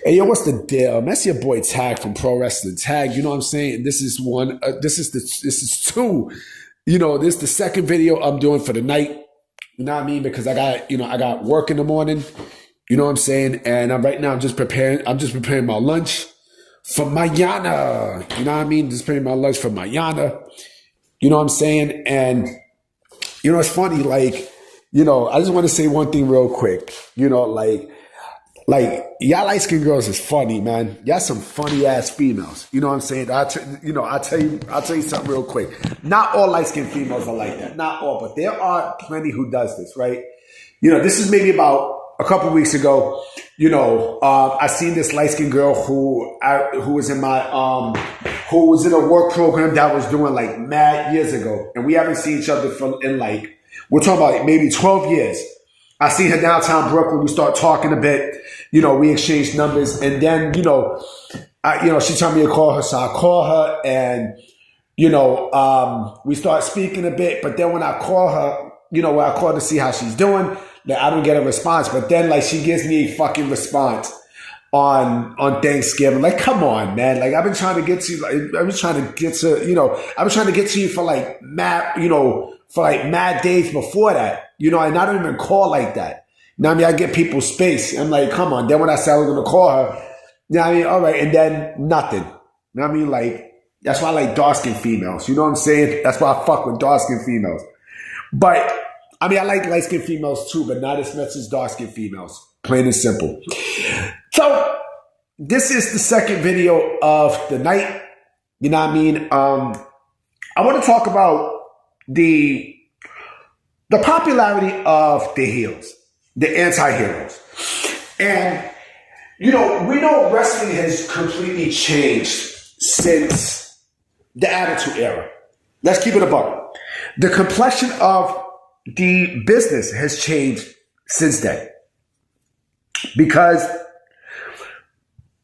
Hey, yo, what's the deal? That's your boy Tag from Pro Wrestling Tag. You know what I'm saying? This is one. This is two. This is the second video I'm doing for the night. You know what I mean? Because I got work in the morning. You know what I'm saying? And right now I'm just preparing. I'm just preparing my lunch for mañana. You know what I mean? Just preparing my lunch for mañana. You know what I'm saying? And it's funny. I just want to say one thing real quick. Y'all light skinned girls is funny, man. Y'all some funny ass females. You know what I'm saying? I'll tell you something real quick. Not all light skinned females are like that. Not all, but there are plenty who does this, right? This is maybe about a couple of weeks ago. I seen this light skinned girl who was in who was in a work program that was doing like mad years ago, and we haven't seen each other we're talking about maybe 12 years. I see her downtown Brooklyn. We start talking a bit. We exchange numbers. And then, she told me to call her. So I call her and, we start speaking a bit. But then when I call her, when I call to see how she's doing, I don't get a response. But then she gives me a fucking response on Thanksgiving. Come on, man. I've been trying to get to you. I've been trying to get to you for mad days before that. And I don't even call like that. I get people's space. I'm like, come on. Then when I said I was going to call her, all right. And then nothing. That's why I like dark-skinned females. You know what I'm saying? That's why I fuck with dark-skinned females. But, I like light-skinned females too, but not as much as dark-skinned females. Plain and simple. So, this is the second video of the night. You know what I mean? I want to talk about the popularity of the heels, the anti-heroes. And, we know wrestling has completely changed since the Attitude Era. Let's keep it a buck. The complexion of the business has changed since then. Because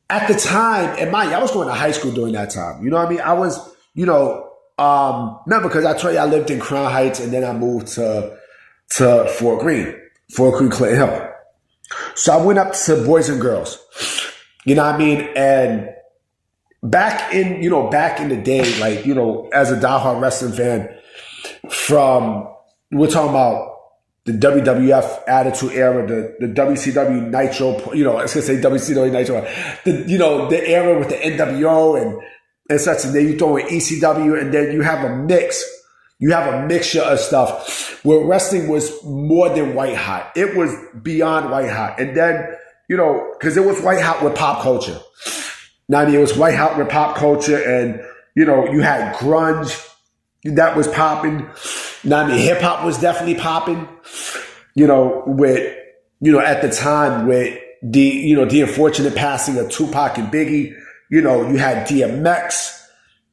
at the time, and I was going to high school during that time. You know what I mean? I was, because I told you I lived in Crown Heights and then I moved to Fort Greene, Clinton Hill. So I went up to Boys and Girls. You know what I mean? And back in the day, as a diehard wrestling fan we're talking about the WWF Attitude Era, the WCW Nitro, I was going to say WCW Nitro, the era with the NWO and such, and then you throw in ECW, and then you have a mix. You have a mixture of stuff where wrestling was more than white hot. It was beyond white hot. And then, because it was white hot with pop culture. It was white hot with pop culture, and, you had grunge that was popping. Hip hop was definitely popping, at the time with the unfortunate passing of Tupac and Biggie. You had DMX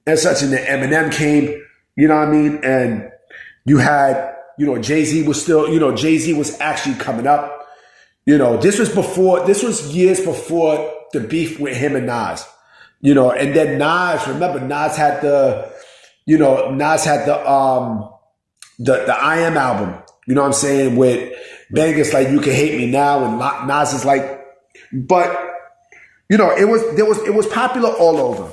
and such, and then Eminem came. You know what I mean? And you had, Jay-Z was still, Jay-Z was actually coming up. This was years before the beef with him and Nas. And then Nas, remember, Nas had the I Am album. You know what I'm saying? With bangers like You Can Hate Me Now, and Nas is but, it was popular all over.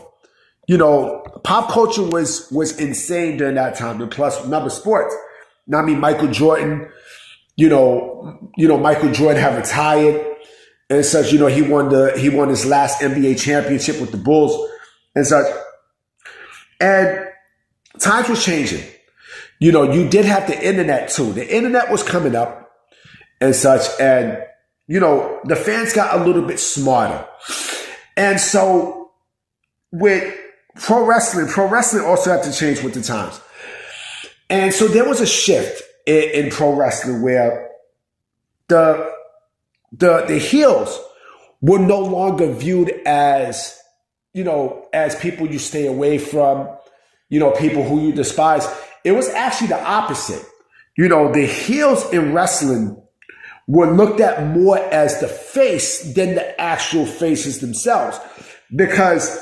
Pop culture was insane during that time. And plus, remember sports. Michael Jordan, Michael Jordan had retired and such. He won his last NBA championship with the Bulls and such. And times was changing. You did have the internet too. The internet was coming up and such. And, the fans got a little bit smarter. And so with pro wrestling also had to change with the times. And so there was a shift in pro wrestling where the heels were no longer viewed as, as people you stay away from, people who you despise. It was actually the opposite. The heels in wrestling were looked at more as the face than the actual faces themselves. Because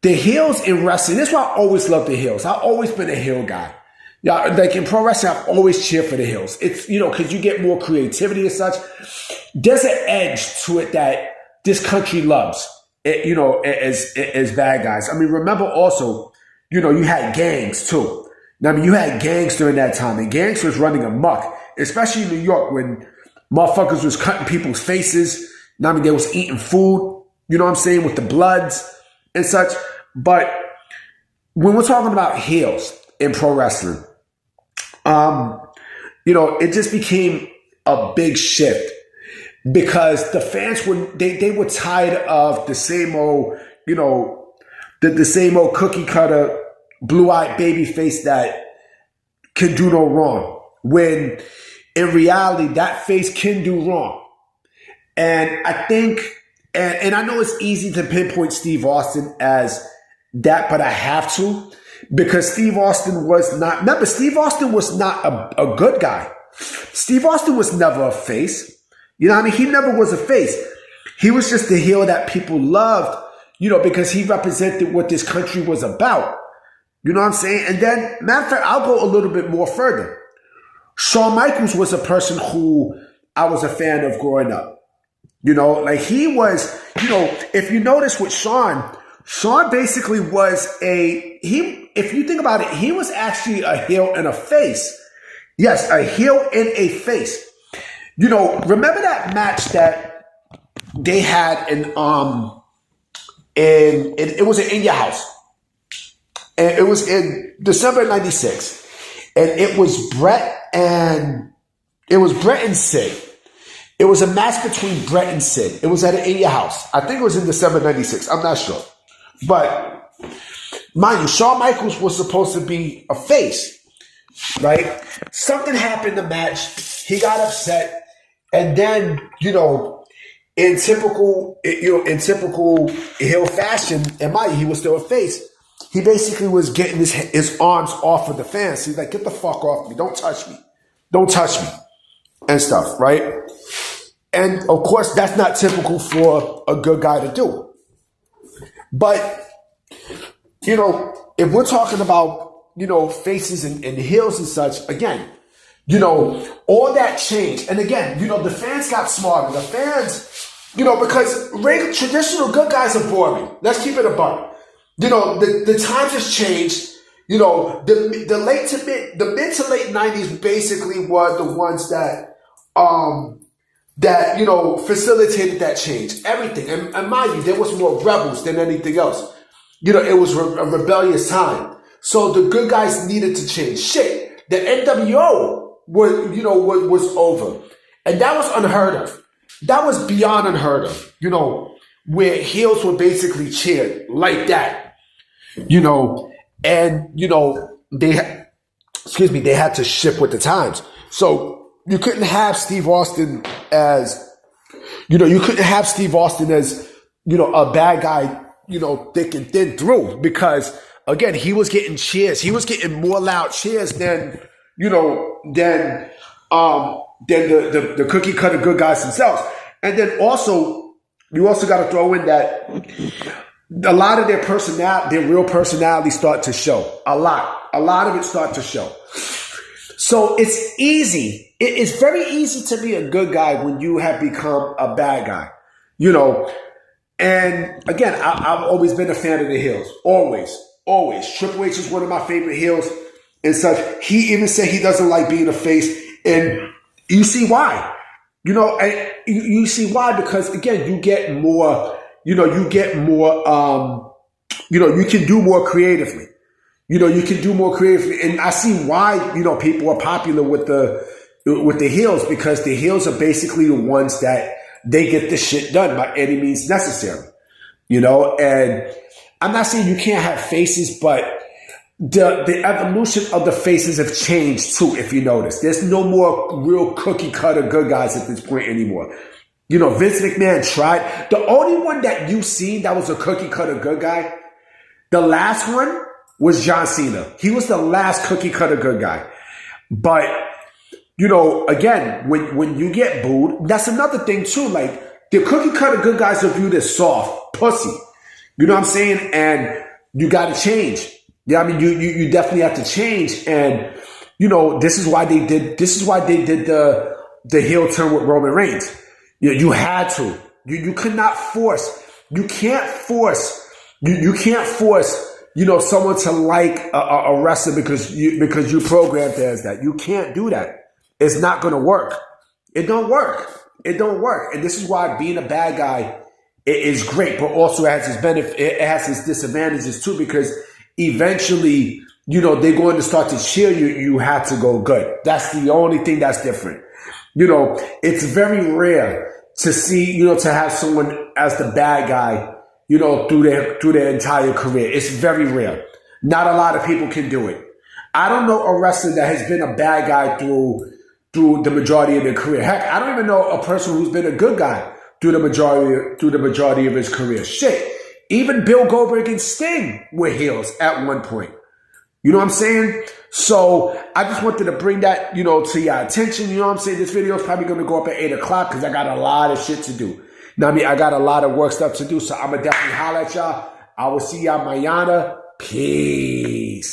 the heels in wrestling, this is why I always love the heels. I've always been a heel guy. Yeah, in pro wrestling, I've always cheered for the heels. It's, because you get more creativity and such. There's an edge to it that this country loves, as bad guys. I mean, remember also, you had gangs too. Now, I mean, you had gangs during that time, and gangs was running amok, especially in New York when motherfuckers was cutting people's faces. Now, I mean, they was eating food, you know what I'm saying, with the bloods and such. But when we're talking about heels in pro wrestling, it just became a big shift because the fans they were tired of the same old, the same old cookie cutter, blue-eyed baby face that can do no wrong. When in reality, that face can do wrong. And I think, and I know it's easy to pinpoint Steve Austin as that, but I have to, because Steve Austin was not a good guy. Steve Austin was never a face. You know what I mean? He never was a face. He was just the heel that people loved, because he represented what this country was about. You know what I'm saying? And then, matter of fact, I'll go a little bit more further. Shawn Michaels was a person who I was a fan of growing up. Like he was, if you notice with Shawn basically was if you think about it, he was actually a heel and a face. Yes, a heel and a face. Remember that match that they had it was in your house. And it was in December '96. And it was Brett and Sid. It was a match between Brett and Sid. It was at an In Your House. I think it was in December '96. I'm not sure. But mind you, Shawn Michaels was supposed to be a face, right? Something happened in the match. He got upset. And then, in typical heel fashion, and mind you, he was still a face. He basically was getting his arms off of the fans. He's like, get the fuck off me. Don't touch me. Don't touch me. And stuff, right? And of course, that's not typical for a good guy to do. But, if we're talking about, faces and heels and such, again, all that changed. And again, the fans got smarter. The fans, because traditional good guys are boring. Let's keep it a buck. The times has changed. The mid to late 90s basically were the ones that facilitated that change. Everything. And mind you, there was more rebels than anything else. It was a rebellious time. So the good guys needed to change. Shit. The NWO was over. And that was unheard of. That was beyond unheard of. Where heels were basically cheered like that. They had to shift with the times. So you couldn't have Steve Austin as, a bad guy, thick and thin through, because again, he was getting cheers. He was getting more loud cheers than the cookie cutter good guys themselves. And then also, you also got to throw in that a lot of their real personality start to show. A lot of it start to show. So it's easy. It's very easy to be a good guy when you have become a bad guy, And again, I've always been a fan of the heels. Always. Triple H is one of my favorite heels and such. He even said he doesn't like being a face. And you see why. And you see why, because again, you get more, you can do more creatively. And I see why, people are popular with the heels, because the heels are basically the ones that they get the shit done by any means necessary. And I'm not saying you can't have faces, but the evolution of the faces have changed too, if you notice. There's no more real cookie cutter good guys at this point anymore. Vince McMahon tried. The only one that you've seen that was a cookie cutter good guy, the last one was John Cena. He was the last cookie cutter good guy. But, again, when you get booed, that's another thing too. Like, the cookie cutter good guys are viewed as soft, pussy. You know what I'm saying? And you got to change. Yeah, I mean, you definitely have to change. And, this is why they did the heel turn with Roman Reigns. You had to. You cannot force. You can't force. You can't force. Someone to like a wrestler because you programmed as that. You can't do that. It's not going to work. It don't work. It don't work. And this is why being a bad guy is great, but also has its benefit. It has its disadvantages too, because eventually, they're going to start to cheer you. You have to go good. That's the only thing that's different. It's very rare to see, to have someone as the bad guy, through their entire career. It's very rare. Not a lot of people can do it. I don't know a wrestler that has been a bad guy through the majority of their career. Heck, I don't even know a person who's been a good guy through the majority of his career. Shit. Even Bill Goldberg and Sting were heels at one point. You know what I'm saying? So I just wanted to bring that, to your attention. You know what I'm saying? This video is probably going to go up at 8 o'clock because I got a lot of shit to do. Now, I got a lot of work stuff to do. So I'm going to definitely holler at y'all. I will see y'all mañana. Peace.